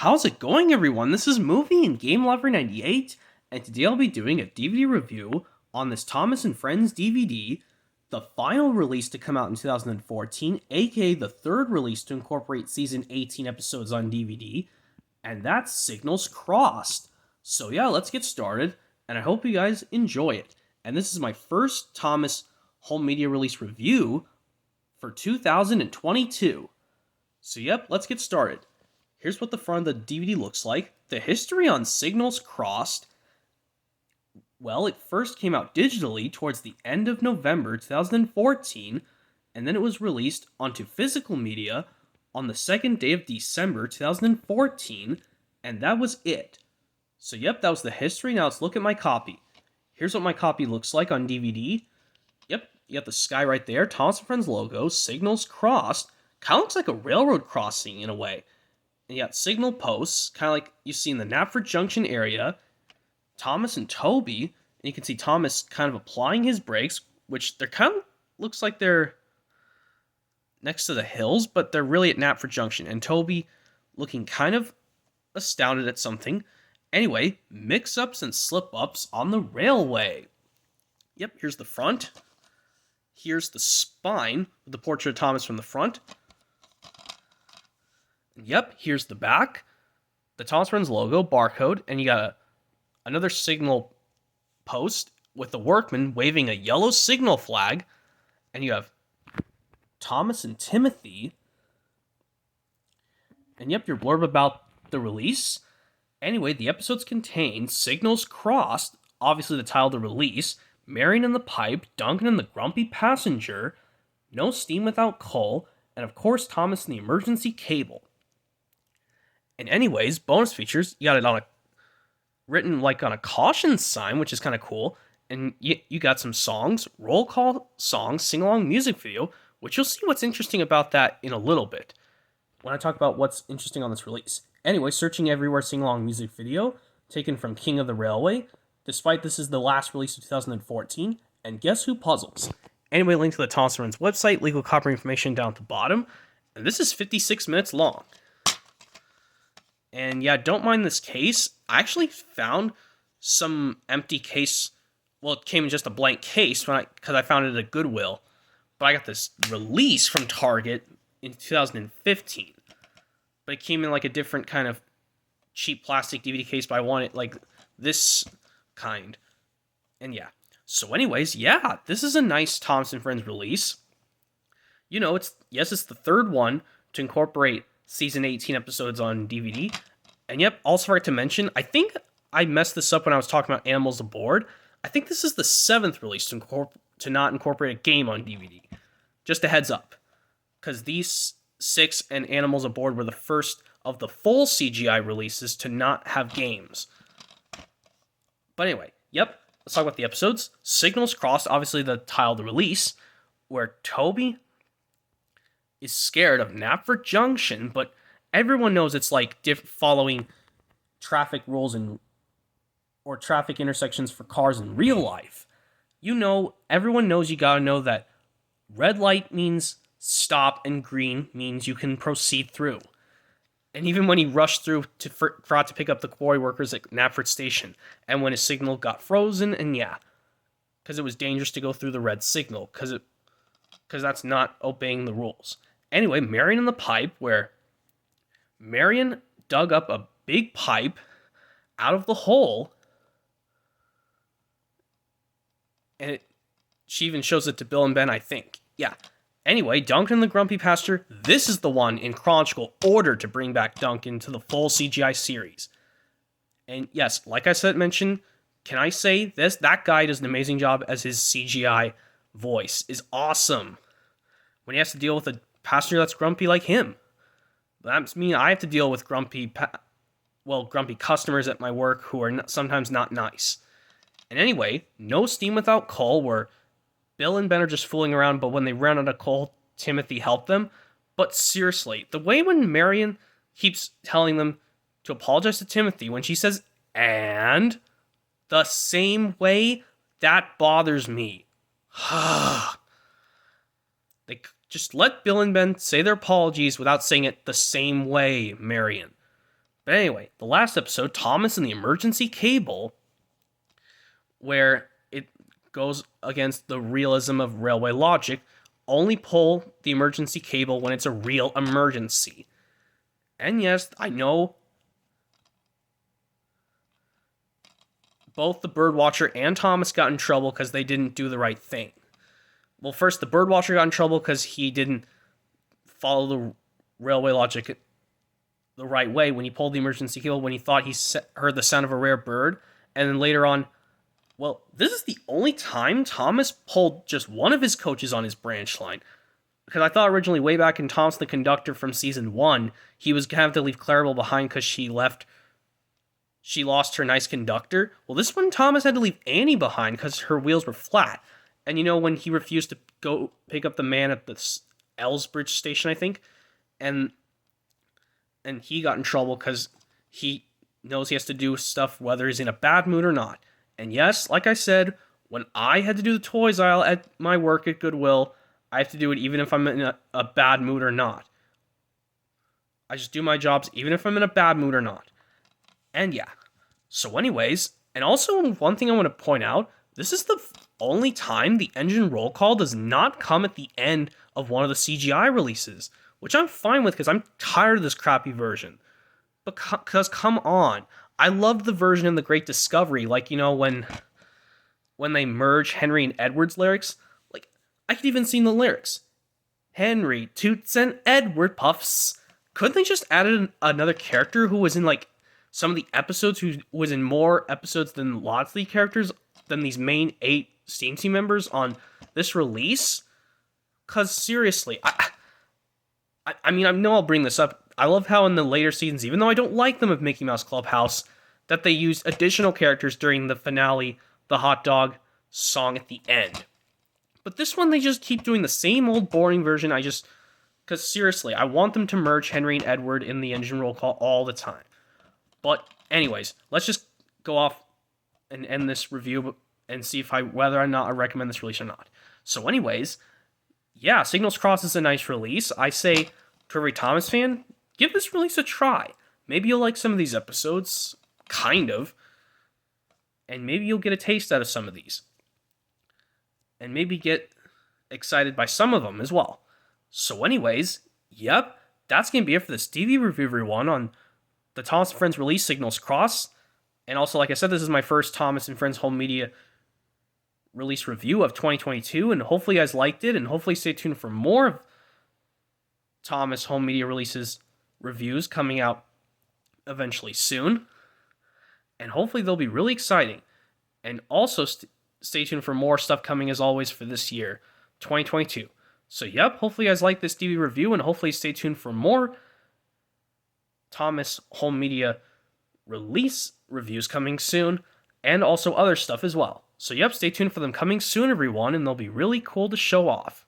How's it going, everyone? This is Movie and Game Lover 98, and today I'll be doing a DVD review on this Thomas and Friends DVD, the final release to come out in 2014, aka the third release to incorporate season 18 episodes on DVD, and that's Signals Crossed. So yeah, let's get started, and I hope you guys enjoy it. And this is my first Thomas home media release review for 2022. So yep, let's get started. Here's what the front of the DVD looks like. The history on Signals Crossed. Well, it first came out digitally towards the end of November 2014, and then it was released onto physical media on the second day of December 2014, and that was it. So yep, that was the history. Now let's look at my copy. Here's what my copy looks like on DVD. Yep, you got the sky right there, Thomas and Friends logo, Signals Crossed. Kind of looks like a railroad crossing in a way. And you got signal posts, kind of like you see in the Knapford Junction area. Thomas and Toby, and you can see Thomas kind of applying his brakes, which they're kind of looks like they're next to the hills, but they're really at Knapford Junction. And Toby looking kind of astounded at something. Anyway, mix-ups and slip-ups on the railway. Yep, here's the front. Here's the spine with the portrait of Thomas from the front. Yep, here's the back, the Thomas Friends logo, barcode, and you got another signal post with the workman waving a yellow signal flag, and you have Thomas and Timothy, and yep, your blurb about the release. Anyway, the episodes contain Signals Crossed, obviously the title of the release, Marion and the Pipe, Duncan and the Grumpy Passenger, No Steam Without Coal, and of course Thomas and the Emergency Cable. And anyways, bonus features, you got it on written like on a caution sign, which is kind of cool. And you got some songs, roll call songs, sing-along music video, which you'll see what's interesting about that in a little bit when I talk about what's interesting on this release. Anyway, Searching Everywhere sing-along music video, taken from King of the Railway, despite this is the last release of 2014, and Guess Who Puzzles. Anyway, link to the Thomas Friends website, legal copyright information down at the bottom, and this is 56 minutes long. And yeah, don't mind this case. I actually found some empty case. Well, it came in just a blank case because I found it at Goodwill. But I got this release from Target in 2015. But it came in like a different kind of cheap plastic DVD case, but I wanted like this kind. And yeah. So anyways, yeah, this is a nice Thomas and Friends release. You know, it's the third one to incorporate season 18 episodes on DVD. And yep, also forgot to mention, I think I messed this up when I was talking about Animals Aboard. I think this is the 7th release to not incorporate a game on DVD. Just a heads up. Because these 6 and Animals Aboard were the first of the full CGI releases to not have games. But anyway, yep, let's talk about the episodes. Signals Crossed, obviously the title of the release, where Toby is scared of Knapford Junction, but everyone knows it's like following traffic rules or traffic intersections for cars in real life. You know, everyone knows you gotta know that red light means stop and green means you can proceed through. And even when he rushed through to forgot to pick up the quarry workers at Knapford Station, and when his signal got frozen, and yeah, because it was dangerous to go through the red signal, because that's not obeying the rules. Anyway, Marion and the Pipe, where Marion dug up a big pipe out of the hole, and she even shows it to Bill and Ben, I think. Yeah. Anyway, Duncan and the Grumpy Passenger, this is the one in chronological order to bring back Duncan to the full CGI series. And yes, like I mentioned, can I say this? That guy does an amazing job as his CGI voice is awesome. When he has to deal with a passenger that's grumpy like him. That means I have to deal with grumpy customers at my work who are sometimes not nice. And anyway, No Steam Without Coal, where Bill and Ben are just fooling around, but when they run out of coal, Timothy helped them. But seriously, the way when Marion keeps telling them to apologize to Timothy, when she says, and, the same way, that bothers me. They just let Bill and Ben say their apologies without saying it the same way, Marion. But anyway, the last episode, Thomas and the Emergency Cable, where it goes against the realism of railway logic, only pull the emergency cable when it's a real emergency. And yes, I know both the Birdwatcher and Thomas got in trouble because they didn't do the right thing. Well, first, the Birdwatcher got in trouble because he didn't follow the railway logic the right way when he pulled the emergency cable when he thought he heard the sound of a rare bird. And then later on, well, this is the only time Thomas pulled just one of his coaches on his branch line. Because I thought originally, way back in Thomas the Conductor from Season 1, he was going to have to leave Clarabelle behind because she lost her nice conductor. Well, this one, Thomas had to leave Annie behind because her wheels were flat. And when he refused to go pick up the man at the Elsbridge station, I think, and he got in trouble because he knows he has to do stuff whether he's in a bad mood or not. And yes, like I said, when I had to do the toys aisle at my work at Goodwill, I have to do it even if I'm in a bad mood or not. I just do my jobs even if I'm in a bad mood or not. And yeah. So anyways, and also one thing I want to point out, this is the only time the engine roll call does not come at the end of one of the CGI releases, which I'm fine with because I'm tired of this crappy version. Because come on, I loved the version in The Great Discovery, like, when they merge Henry and Edward's lyrics. Like, I could even sing the lyrics. Henry toots and Edward puffs. Couldn't they just add another character who was in, some of the episodes, who was in more episodes than lots of the characters, than these main 8 Steam Team members on this release? Because, seriously, I mean, I know I'll bring this up. I love how in the later seasons, even though I don't like them of Mickey Mouse Clubhouse, that they used additional characters during the finale, the hot dog song at the end. But this one, they just keep doing the same old boring version. Because seriously, I want them to merge Henry and Edward in the engine roll call all the time. But anyways, let's just go off and end this review and see whether or not I recommend this release or not. So anyways, yeah, Signals Cross is a nice release. I say, to every Thomas fan, give this release a try. Maybe you'll like some of these episodes, kind of, and maybe you'll get a taste out of some of these. And maybe get excited by some of them as well. So anyways, yep, that's going to be it for this TV review, everyone, on the Thomas & Friends release, Signals Cross. And also, like I said, this is my first Thomas & Friends Home Media release review of 2022, and hopefully you guys liked it, and hopefully stay tuned for more of Thomas Home Media releases reviews coming out eventually soon. And hopefully they'll be really exciting. And also stay tuned for more stuff coming as always for this year, 2022. So yep, hopefully you guys like this TV review, and hopefully stay tuned for more Thomas Home Media release reviews coming soon, and also other stuff as well. So yep, stay tuned for them coming soon, everyone, and they'll be really cool to show off.